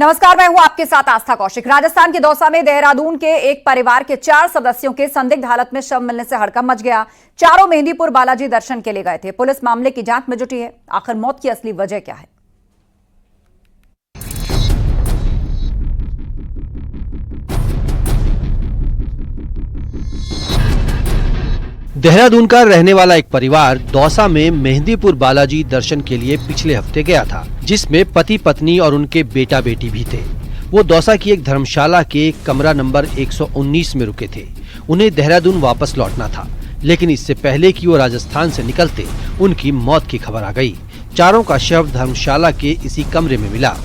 नमस्कार, मैं हूं आपके साथ आस्था कौशिक। राजस्थान के दौसा में देहरादून के एक परिवार के 4 सदस्यों के संदिग्ध हालत में शव मिलने से हड़कंप मच गया। चारों मेहंदीपुर बालाजी दर्शन के लिए गए थे। पुलिस मामले की जांच में जुटी है। आखिर मौत की असली वजह क्या है? देहरादून का रहने वाला एक परिवार दौसा में मेहंदीपुर बालाजी दर्शन के लिए पिछले हफ्ते गया था, जिसमें पति पत्नी और उनके बेटा बेटी भी थे। वो दौसा की एक धर्मशाला के कमरा नंबर 119 में रुके थे। उन्हें देहरादून वापस लौटना था, लेकिन इससे पहले कि वो राजस्थान से निकलते उनकी मौत की खबर आ गई। चारों का शव धर्मशाला के इसी कमरे में मिला।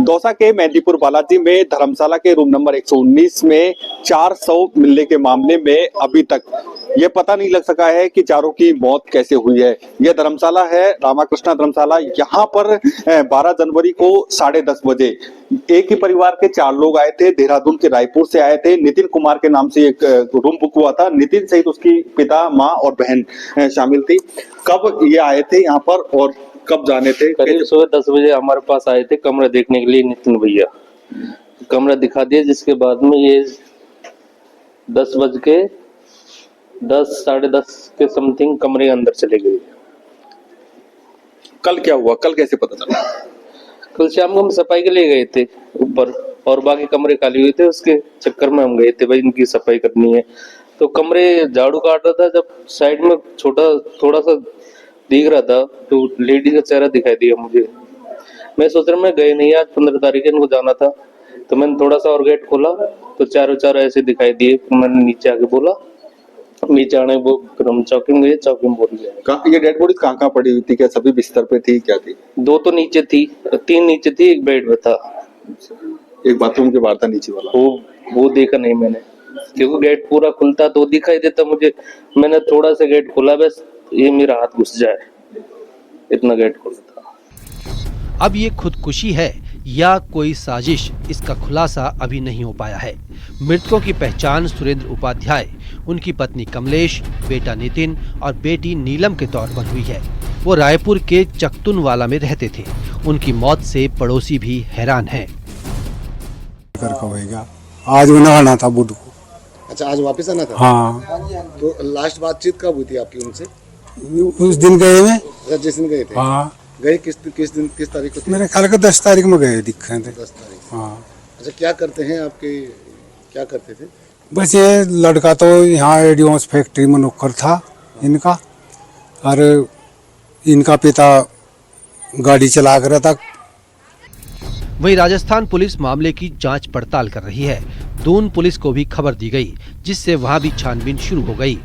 दौसा के मेहंदीपुर बालाजी में धर्मशाला के रूम नंबर 119 में 4 शव मिलने के मामले में अभी तक ये पता नहीं लग सका है कि चारों की मौत कैसे हुई है। यह धर्मशाला है रामाकृष्णा धर्मशाला। यहाँ पर 12 जनवरी को 10:30 बजे एक ही परिवार के 4 लोग आए थे। देहरादून के रायपुर से आए थे। नितिन कुमार के नाम से एक रूम बुक हुआ था। नितिन सहित उसकी पिता, माँ और बहन शामिल थी। कब ये आए थे यहाँ पर और कब जाने थे? करीब सुबह 10 बजे हमारे पास आए थे कमरा देखने के लिए। नितिन भैया कमरा दिखा दिया, जिसके बाद में ये 10 बज के 10 10:30 के समथिंग कमरे के अंदर चले गए। कल क्या हुआ? कल कैसे पता चला? कल शाम को हम सफाई के लिए गए थे ऊपर, और बाकी कमरे खाली हुए थे। उसके चक्कर में हम गए थे, भाई इनकी सफाई करनी है। तो कमरे झाड़ू काट रहा था, जब साइड में थोड़ा सा दिख रहा था तो लेडी का चेहरा दिखाई दिया मुझे। मैं सोच रहा मैं गए नहीं, आज 15 तारीख इनको जाना था। तो मैंने थोड़ा सा और गेट खोला तो चारों ऐसे दिखाई दिए। मैंने नीचे आके बोला, नीचे आने वो फिर हम चौकी में गए। चौकी में बोल गया। ये डेड बॉडी कहाँ पड़ी हुई थी? क्या सभी बिस्तर पे थी? क्या थी? 2 तो नीचे थी, 3 नीचे थी, एक बेड पे था। एक बाथरूम के बाहर था नीचे वाला। वो देखा नहीं मैंने, क्योंकि गेट पूरा खुलता तो दिखाई देता मुझे। मैंने थोड़ा सा गेट खोला, बस ये मेरा हाथ घुस जाए इतना गेट खोला था। अब ये खुदकुशी है या कोई साजिश, इसका खुलासा अभी नहीं हो पाया है। मृतकों की पहचान सुरेंद्र उपाध्याय, उनकी पत्नी कमलेश, बेटा नितिन और बेटी नीलम के तौर पर हुई है। वो रायपुर के चकतुनवाला में रहते थे। उनकी मौत से पड़ोसी भी हैरान हैं। आज आना था बुध को। अच्छा, आज वापस आना था? हाँ। तो लास्ट बातचीत कब हुई थी आपकी उनसे? उस दिन गए में। अच्छा, जिस दिन गए थे? हाँ। गए किस तारीख को? मेरे ख्याल का 10 तारीख में गए दिखे थे। 10 तारीख। हाँ। अच्छा, क्या करते हैं आपके? क्या करते थे? बस ये लड़का तो यहाँ एडियोस फैक्ट्री में नौकर था इनका, और इनका पिता गाड़ी चला कर रहा था। वहीं राजस्थान पुलिस मामले की जांच पड़ताल कर रही है। दून पुलिस को भी खबर दी गई, जिससे वहां भी छानबीन शुरू हो गई।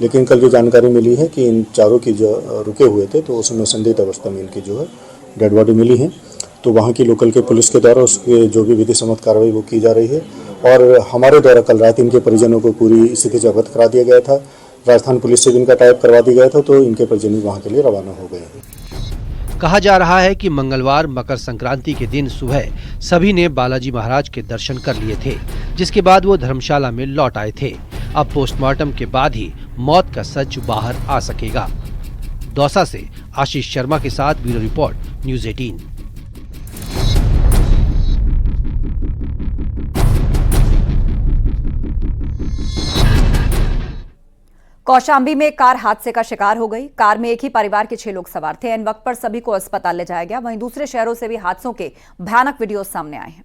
लेकिन कल जो जानकारी मिली है कि इन चारों की जो रुके हुए थे, तो उसमें संदिग्ध अवस्था में इनकी जो है डेड बॉडी मिली है। तो वहाँ की लोकल के पुलिस के द्वारा उसके जो भी विधि सम्मत कार्रवाई वो की जा रही है। और हमारे द्वारा कल रात इनके परिजनों को पूरी स्थिति से अवगत करा दिया गया था। राजस्थान पुलिस से भी इनका टाइप करवा दिया गया था, तो इनके परिजन वहाँ के लिए रवाना हो गए हैं। कहा जा रहा है कि मंगलवार मकर संक्रांति के दिन सुबह सभी ने बालाजी महाराज के दर्शन कर लिए थे, जिसके बाद वो धर्मशाला में लौट आए थे। अब पोस्टमार्टम के बाद ही मौत का सच बाहर आ सकेगा। दौसा से आशीष शर्मा के साथ ब्यूरो रिपोर्ट, न्यूज़ 18। कौशाम्बी में कार हादसे का शिकार हो गई। कार में एक ही परिवार के 6 लोग सवार थे। इन वक्त पर सभी को अस्पताल ले जाया गया। वहीं दूसरे शहरों से भी हादसों के भयानक वीडियो सामने आए हैं।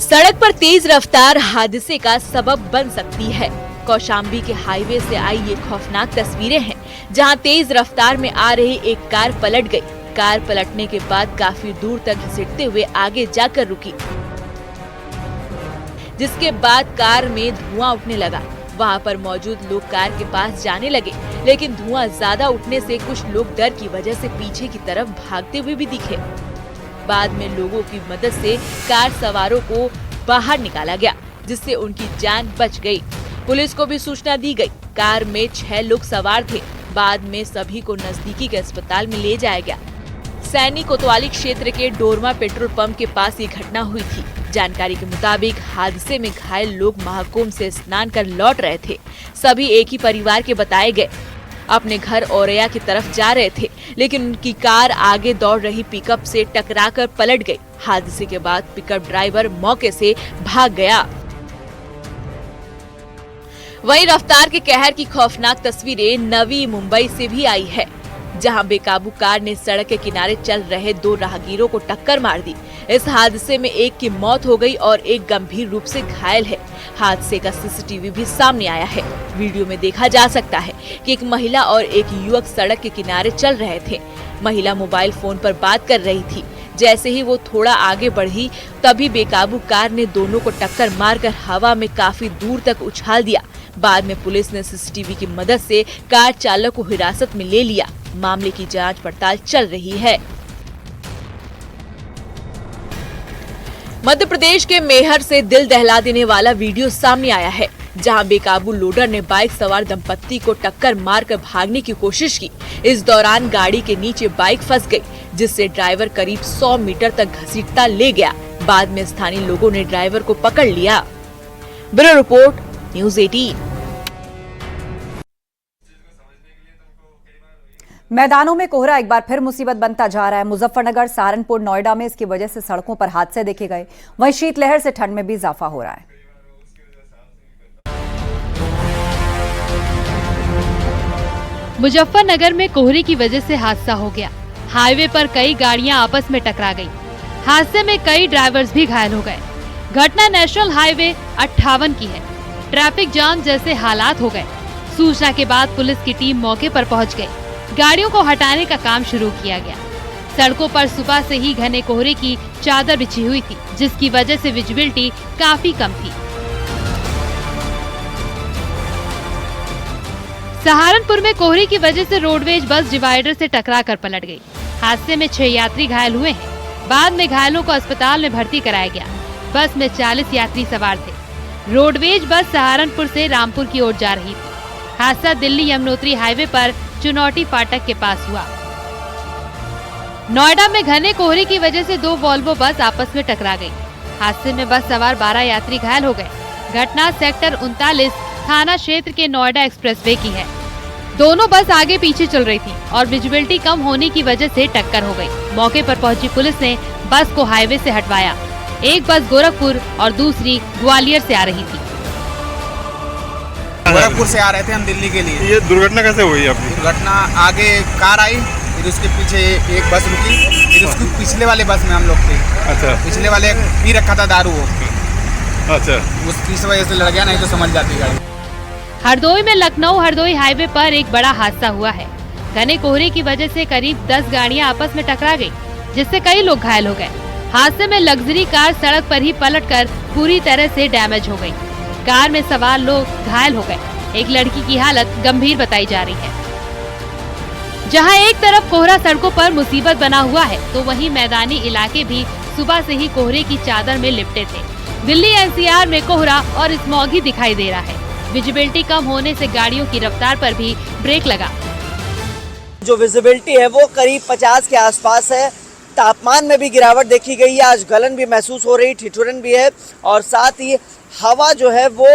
सड़क पर तेज रफ्तार हादसे का सबब बन सकती है। कौशाम्बी के हाईवे से आई ये खौफनाक तस्वीरें हैं, जहां तेज रफ्तार में आ रही एक कार पलट गई। कार पलटने के बाद काफी दूर तक घसीटते हुए आगे जाकर रुकी, जिसके बाद कार में धुआं उठने लगा। वहां पर मौजूद लोग कार के पास जाने लगे, लेकिन धुआं ज्यादा उठने से कुछ लोग डर की वजह से पीछे की तरफ भागते हुए भी दिखे। बाद में लोगों की मदद से कार सवारों को बाहर निकाला गया, जिससे उनकी जान बच गई। पुलिस को भी सूचना दी गई। कार में 6 लोग सवार थे। बाद में सभी को नजदीकी के अस्पताल में ले जाया गया। सैनी कोतवाली क्षेत्र के डोरमा पेट्रोल पंप के पास ये घटना हुई थी। जानकारी के मुताबिक हादसे में घायल लोग महाकुंभ से स्नान कर लौट रहे थे। सभी एक ही परिवार के बताए गए। अपने घर औरैया की तरफ जा रहे थे, लेकिन उनकी कार आगे दौड़ रही पिकअप से टकराकर पलट गई। हादसे के बाद पिकअप ड्राइवर मौके से भाग गया। वहीं रफ्तार के कहर की खौफनाक तस्वीरें नवी मुंबई से भी आई है, जहां बेकाबू कार ने सड़क के किनारे चल रहे 2 राहगीरों को टक्कर मार दी। इस हादसे में एक की मौत हो गई और एक गंभीर रूप से घायल है। हादसे का सीसीटीवी भी सामने आया है। वीडियो में देखा जा सकता है कि एक महिला और एक युवक सड़क के किनारे चल रहे थे। महिला मोबाइल फोन पर बात कर रही थी। जैसे ही वो थोड़ा आगे बढ़ी, तभी बेकाबू कार ने दोनों को टक्कर मारकर हवा में काफी दूर तक उछाल दिया। बाद में पुलिस ने सीसीटीवी की मदद से कार चालक को हिरासत में ले लिया। मामले की जांच पड़ताल चल रही है। मध्य प्रदेश के मेहर से दिल दहला देने वाला वीडियो सामने आया है, जहां बेकाबू लोडर ने बाइक सवार दंपत्ति को टक्कर मारकर भागने की कोशिश की। इस दौरान गाड़ी के नीचे बाइक फंस गई, जिससे ड्राइवर करीब 100 मीटर तक घसीटता ले गया। बाद में स्थानीय लोगों ने ड्राइवर को पकड़ लिया। Bureau report, news 18। मैदानों में कोहरा एक बार फिर मुसीबत बनता जा रहा है। मुजफ्फरनगर, सहारनपुर, नोएडा में इसकी वजह से सड़कों पर हादसे देखे गए। वहीं शीतलहर से ठंड में भी इजाफा हो रहा है। मुजफ्फरनगर में कोहरे की वजह से हादसा हो गया। हाईवे पर कई गाड़ियां आपस में टकरा गई। हादसे में कई ड्राइवर्स भी घायल हो गए। घटना नेशनल हाईवे 58 की है। ट्रैफिक जाम जैसे हालात हो गए। सूचना के बाद पुलिस की टीम मौके पर पहुंच गई। गाड़ियों को हटाने का काम शुरू किया गया। सड़कों पर सुबह से ही घने कोहरे की चादर बिछी हुई थी, जिसकी वजह से विजिबिलिटी काफी कम थी। सहारनपुर में कोहरे की वजह से रोडवेज बस डिवाइडर से टकराकर पलट गई। हादसे में 6 यात्री घायल हुए हैं। बाद में घायलों को अस्पताल में भर्ती कराया गया। बस में 40 यात्री सवार थे। रोडवेज बस सहारनपुर से रामपुर की ओर जा रही थी। हादसा दिल्ली यमुनोत्री हाईवे पर चुनौती फाटक के पास हुआ। नोएडा में घने कोहरे की वजह से 2 वॉल्वो बस आपस में टकरा गई। हादसे में बस सवार 12 यात्री घायल हो गए। घटना सेक्टर 39 थाना क्षेत्र के नोएडा एक्सप्रेसवे की है। दोनों बस आगे पीछे चल रही थी और विजिबिलिटी कम होने की वजह से टक्कर हो गई। मौके पर पहुंची पुलिस ने बस को हाईवे से हटवाया। एक बस गोरखपुर और दूसरी ग्वालियर से आ रही थी। गोरखपुर से आ रहे थे हम दिल्ली के लिए। ये दुर्घटना कैसे हुई आपकी? दुर्घटना, आगे कार आई, फिर उसके पीछे एक बस रुकी, फिर उसके पिछले वाले बस में हम लोग थे। अच्छा। पिछले वाले पी रखा था दारू वो। अच्छा। इस वजह से लड़ गया, नहीं तो समझ जाती गाड़ी। हरदोई में लखनऊ हरदोई हाईवे पर एक बड़ा हादसा हुआ है। घने कोहरे की वजह से करीब 10 गाड़ियां आपस में टकरा गई, जिससे कई लोग घायल हो गए। हादसे में लग्जरी कार सड़क पर ही पलटकर पूरी तरह से डैमेज हो गई। कार में सवार लोग घायल हो गए। एक लड़की की हालत गंभीर बताई जा रही है। जहां एक तरफ कोहरा सड़कों पर मुसीबत बना हुआ है, तो वहीं मैदानी इलाके भी सुबह से ही कोहरे की चादर में लिपटे थे। दिल्ली एनसीआर में कोहरा और स्मॉग ही दिखाई दे रहा है। विजिबिलिटी कम होने से गाड़ियों की रफ्तार पर भी ब्रेक लगा। जो विजिबिलिटी है वो करीब 50 के आसपास है। तापमान में भी गिरावट देखी गई है। आज गलन भी महसूस हो रही, ठिठुरन भी है और साथ ही हवा जो है वो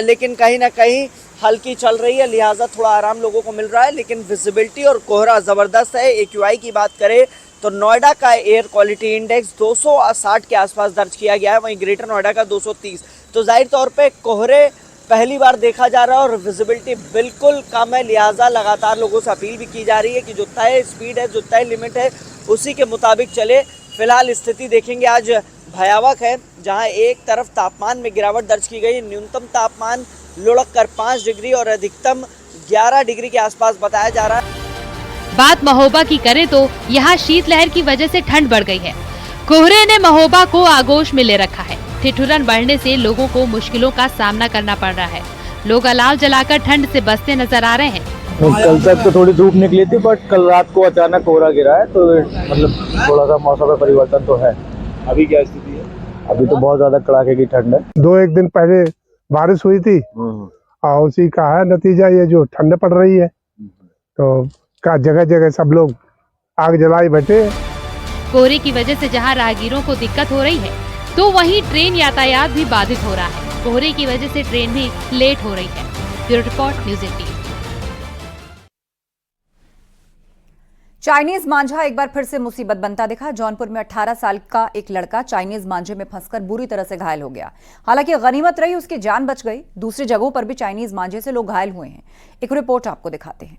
लेकिन कहीं ना कहीं हल्की चल रही है, लिहाजा थोड़ा आराम लोगों को मिल रहा है। लेकिन विजिबिलिटी और कोहरा ज़बरदस्त है। AQI की बात करें तो नोएडा का एयर क्वालिटी इंडेक्स 260 के आसपास दर्ज किया गया है, वहीं ग्रेटर नोएडा का 230। तो जाहिर तौर पे कोहरे पहली बार देखा जा रहा है और विजिबिलिटी बिल्कुल कम है, लिहाजा लगातार लोगों से अपील भी की जा रही है कि जो तय स्पीड है, जो तय लिमिट है, उसी के मुताबिक चले। फिलहाल स्थिति देखेंगे आज भयावह है, जहां एक तरफ तापमान में गिरावट दर्ज की गई। न्यूनतम तापमान लुढ़क कर 5 डिग्री और अधिकतम 11 डिग्री के आसपास बताया जा रहा है। बात महोबा की करें तो यहाँ शीतलहर की वजह से ठंड बढ़ गई है। कोहरे ने महोबा को आगोश में ले रखा है। ठिठुरन बढ़ने से लोगों को मुश्किलों का सामना करना पड़ रहा है। लोग अलाव जलाकर ठंड से बचते नजर आ रहे हैं। कल तक तो थोड़ी धूप निकली थी, बट कल रात को अचानक कोहरा गिरा है, तो मतलब थोड़ा सा मौसम में परिवर्तन तो है। अभी क्या स्थिति है? अभी तो बहुत ज्यादा कड़ाके की ठंड है। 2-1 दिन पहले बारिश हुई थी और उसी का है नतीजा ये जो ठंड पड़ रही है, तो का जगह जगह सब लोग आग जलाई बैठे। कोहरे की वजह से जहां राहगीरों को दिक्कत हो रही है, तो वहीं ट्रेन यातायात भी बाधित हो रहा है। कोहरे की वजह से ट्रेन भी लेट हो रही है। Bureau report news 18। चाइनीज मांझा एक बार फिर से मुसीबत बनता दिखा। जौनपुर में 18 साल का एक लड़का चाइनीज मांझे में फंसकर बुरी तरह से घायल हो गया। हालांकि गनीमत रही, उसकी जान बच गई। दूसरी जगहों पर भी चाइनीज मांझे से लोग घायल हुए हैं। एक रिपोर्ट आपको दिखाते हैं।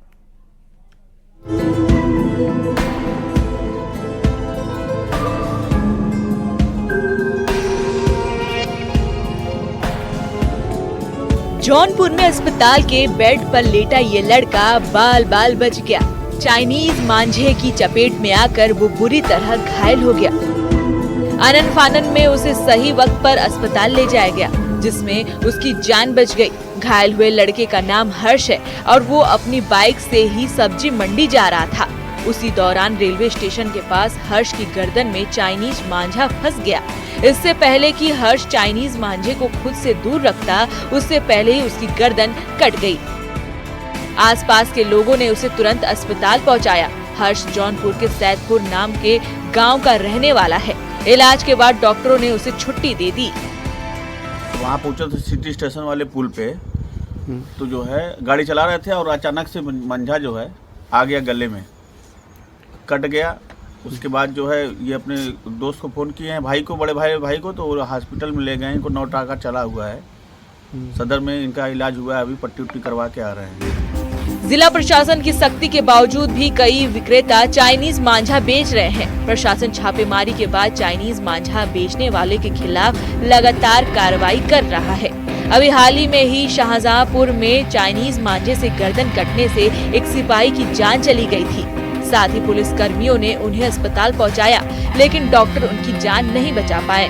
जौनपुर में अस्पताल के बेड पर लेटा ये लड़का बाल बाल बच गया। चाइनीज मांझे की चपेट में आकर वो बुरी तरह घायल हो गया। आनन फानन में उसे सही वक्त पर अस्पताल ले जाया गया, जिसमें उसकी जान बच गई। घायल हुए लड़के का नाम हर्ष है और वो अपनी बाइक से ही सब्जी मंडी जा रहा था। उसी दौरान रेलवे स्टेशन के पास हर्ष की गर्दन में चाइनीज मांझा फंस गया। इससे पहले कि हर्ष चाइनीज मांझे को खुद से दूर रखता, उससे पहले ही उसकी गर्दन कट गई। आसपास के लोगों ने उसे तुरंत अस्पताल पहुंचाया। हर्ष जौनपुर के सैदपुर नाम के गांव का रहने वाला है। इलाज के बाद डॉक्टरों ने उसे छुट्टी दे दी। वहाँ पहुंचे थे सिटी स्टेशन वाले पुल पे, तो जो है गाड़ी चला रहे थे और अचानक से मंझा जो है आ गया गले में, कट गया। उसके बाद जो है ये अपने दोस्त को फ़ोन किए हैं, भाई को, बड़े भाई को, तो हॉस्पिटल में ले गए। इनको 9 टाका चला हुआ है, सदर में इनका इलाज हुआ है। अभी पट्टी उट्टी करवा के आ रहे हैं। जिला प्रशासन की सख्ती के बावजूद भी कई विक्रेता चाइनीज मांझा बेच रहे हैं। प्रशासन छापेमारी के बाद चाइनीज मांझा बेचने वाले के खिलाफ लगातार कार्रवाई कर रहा है। अभी हाल ही में ही शाहजहांपुर में चाइनीज मांझे से गर्दन कटने से एक सिपाही की जान चली गई थी। साथ ही पुलिस कर्मियों ने उन्हें अस्पताल पहुंचाया, लेकिन डॉक्टर उनकी जान नहीं बचा पाए।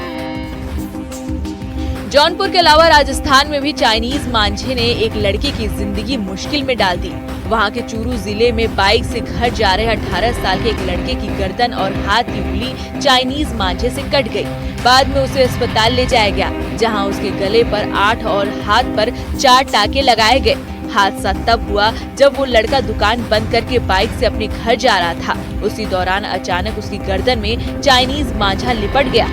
जौनपुर के अलावा राजस्थान में भी चाइनीज मांझे ने एक लड़के की जिंदगी मुश्किल में डाल दी। वहां के चूरू जिले में बाइक से घर जा रहे 18 साल के एक लड़के की गर्दन और हाथ की उंगली चाइनीज मांझे से कट गई। बाद में उसे अस्पताल ले जाया गया, जहां उसके गले पर 8 और हाथ पर 4 टाके लगाए गए। हादसा तब हुआ जब वो लड़का दुकान बंद करके बाइक से अपने घर जा रहा था। उसी दौरान अचानक उसकी गर्दन में चाइनीज मांझा लिपट गया।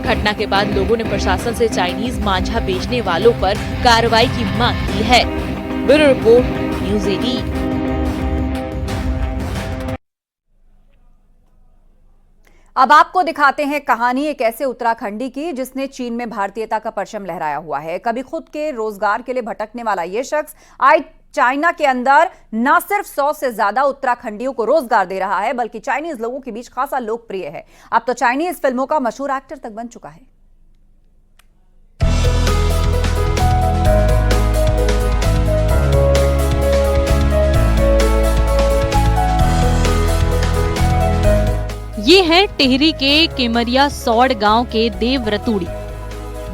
घटना के बाद लोगों ने प्रशासन से चाइनीज मांझा बेचने वालों पर कार्रवाई की मांग की है। Bureau report news 18। अब आपको दिखाते हैं कहानी एक ऐसे उत्तराखंडी की जिसने चीन में भारतीयता का परचम लहराया हुआ है। कभी खुद के रोजगार के लिए भटकने वाला ये शख्स आज चाइना के अंदर न सिर्फ 100 से ज्यादा उत्तराखंडियों को रोजगार दे रहा है, बल्कि चाइनीज लोगों के बीच खासा लोकप्रिय है। अब तो चाइनीज फिल्मों का मशहूर एक्टर तक बन चुका है। ये हैं टिहरी के केमरिया सौड़ गांव के देव रतूड़ी।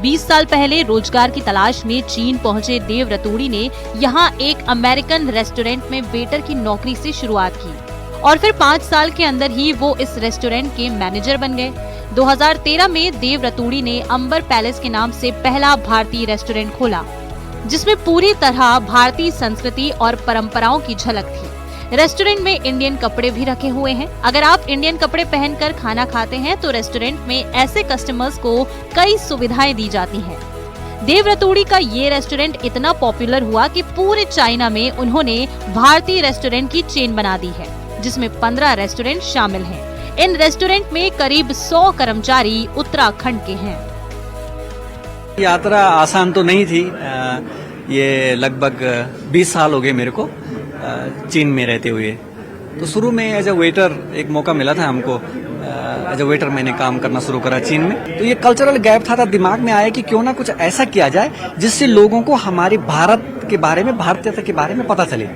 20 साल पहले रोजगार की तलाश में चीन पहुंचे देव रतूड़ी ने यहाँ एक अमेरिकन रेस्टोरेंट में वेटर की नौकरी से शुरुआत की और फिर 5 साल के अंदर ही वो इस रेस्टोरेंट के मैनेजर बन गए। 2013 में देव रतूड़ी ने अंबर पैलेस के नाम से पहला भारतीय रेस्टोरेंट खोला, जिसमें पूरी तरह भारतीय संस्कृति और परंपराओं की झलक थी। रेस्टोरेंट में इंडियन कपड़े भी रखे हुए हैं। अगर आप इंडियन कपड़े पहनकर खाना खाते हैं तो रेस्टोरेंट में ऐसे कस्टमर्स को कई सुविधाएं दी जाती हैं। देव रतूड़ी का ये रेस्टोरेंट इतना पॉपुलर हुआ कि पूरे चाइना में उन्होंने भारतीय रेस्टोरेंट की चेन बना दी है, जिसमें 15 रेस्टोरेंट शामिल हैं। इन रेस्टोरेंट में करीब 100 कर्मचारी उत्तराखंड के हैं। यात्रा आसान तो नहीं थी। ये लगभग 20 साल हो गए मेरे को चीन में रहते हुए। तो शुरू में एज अ वेटर एक मौका मिला था हमको। एज अ वेटर मैंने काम करना शुरू करा चीन में। तो ये कल्चरल गैप था, दिमाग में आया कि क्यों ना कुछ ऐसा किया जाए जिससे लोगों को हमारे भारत के बारे में, भारतीयता के बारे में पता चले।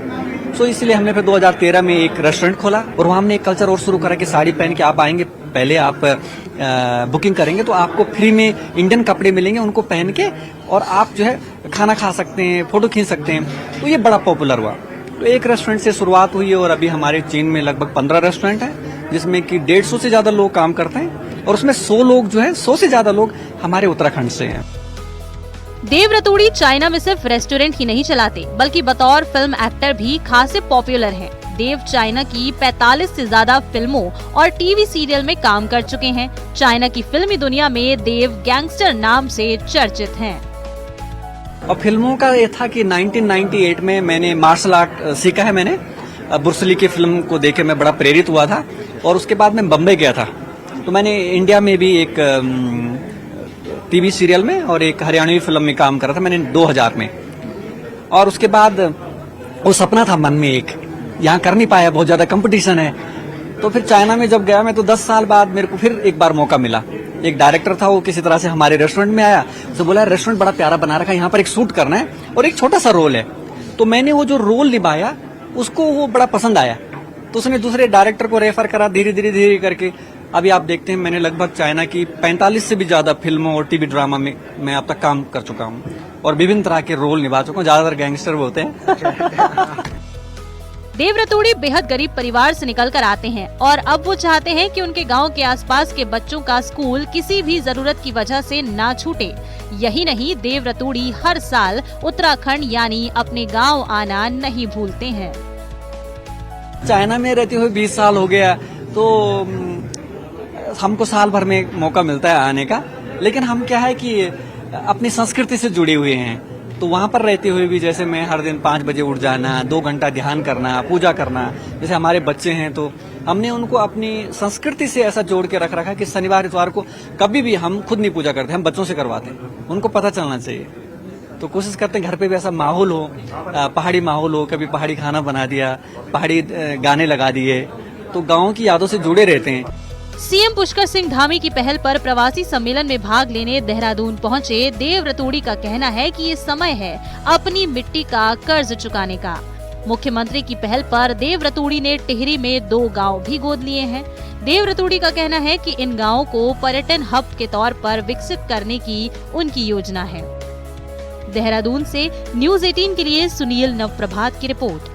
सो इसलिए हमने फिर 2013 में एक रेस्टोरेंट खोला और वहाँ हमने एक कल्चर और शुरू करा कि साड़ी पहन के आप आएंगे, पहले आप बुकिंग करेंगे तो आपको फ्री में इंडियन कपड़े मिलेंगे, उनको पहन के और आप जो है खाना खा सकते हैं, फोटो खींच सकते हैं। तो ये बड़ा पॉपुलर हुआ। तो एक रेस्टोरेंट से शुरुआत हुई और अभी हमारे चीन में लगभग 15 रेस्टोरेंट हैं, जिसमें कि 150 से ज्यादा लोग काम करते हैं और उसमें 100 लोग जो है 100 से ज्यादा लोग हमारे उत्तराखंड से हैं। देव रतूड़ी चाइना में सिर्फ रेस्टोरेंट ही नहीं चलाते, बल्कि बतौर फिल्म एक्टर भी खासे पॉपुलर हैं। देव चाइना की 45 से ज्यादा फिल्मों और टीवी सीरियल में काम कर चुके हैं। चाइना की फिल्मी दुनिया में देव गैंगस्टर नाम से चर्चित हैं। और फिल्मों का ये था कि 1998 में मैंने मार्शल आर्ट सीखा है। मैंने ब्रूस ली की फिल्म को देख के मैं बड़ा प्रेरित हुआ था और उसके बाद मैं बम्बई गया था। तो मैंने इंडिया में भी एक टीवी सीरियल में और एक हरियाणवी फिल्म में काम करा था मैंने 2000 में। और उसके बाद वो सपना था मन में एक, यहाँ कर नहीं पाया, बहुत ज्यादा कंपटीशन है। तो फिर चाइना में जब गया मैं तो 10 साल बाद मेरे को फिर एक बार मौका मिला। एक डायरेक्टर था, वो किसी तरह से हमारे रेस्टोरेंट में आया, उसे बोला रेस्टोरेंट बड़ा प्यारा बना रखा है, यहाँ पर एक शूट करना है और एक छोटा सा रोल है। तो मैंने वो जो रोल निभाया उसको वो बड़ा पसंद आया, तो उसने दूसरे डायरेक्टर को रेफर करा धीरे करके। अभी आप देखते हैं मैंने लगभग चाइना की 45 से भी ज्यादा फिल्मों और टीवी ड्रामा में मैं अब तक काम कर चुका हूँ और विभिन्न तरह के रोल निभा चुका हूँ, ज्यादातर गैंगस्टर होते हैं। देव रतूड़ी बेहद गरीब परिवार से निकलकर आते हैं और अब वो चाहते हैं कि उनके गांव के आसपास के बच्चों का स्कूल किसी भी जरूरत की वजह से ना छूटे। यही नहीं, देव रतूड़ी हर साल उत्तराखंड यानी अपने गांव आना नहीं भूलते हैं। चाइना में रहते हुए 20 साल हो गया, तो हमको साल भर में मौका मिलता है आने का, लेकिन हम क्या है कि अपनी संस्कृति से जुड़े हुए हैं। तो वहाँ पर रहते हुए भी जैसे मैं हर दिन 5 बजे उठ जाना, 2 घंटा ध्यान करना, पूजा करना, जैसे हमारे बच्चे हैं तो हमने उनको अपनी संस्कृति से ऐसा जोड़ के रख रखा कि शनिवार इतवार को कभी भी हम खुद नहीं पूजा करते, हम बच्चों से करवाते हैं। उनको पता चलना चाहिए, तो कोशिश करते हैं घर पे भी ऐसा माहौल हो, पहाड़ी माहौल हो। कभी पहाड़ी खाना बना दिया, पहाड़ी गाने लगा दिए, तो गाँव की यादों से जुड़े रहते हैं। सीएम पुष्कर सिंह धामी की पहल पर प्रवासी सम्मेलन में भाग लेने देहरादून पहुंचे देव रतूड़ी का कहना है कि ये समय है अपनी मिट्टी का कर्ज चुकाने का। मुख्यमंत्री की पहल पर देव रतूड़ी ने टिहरी में 2 गांव भी गोद लिए हैं। देव रतूड़ी का कहना है कि इन गांवों को पर्यटन हब के तौर पर विकसित करने की उनकी योजना है। देहरादून से न्यूज़ 18 के लिए सुनील नवप्रभात की रिपोर्ट।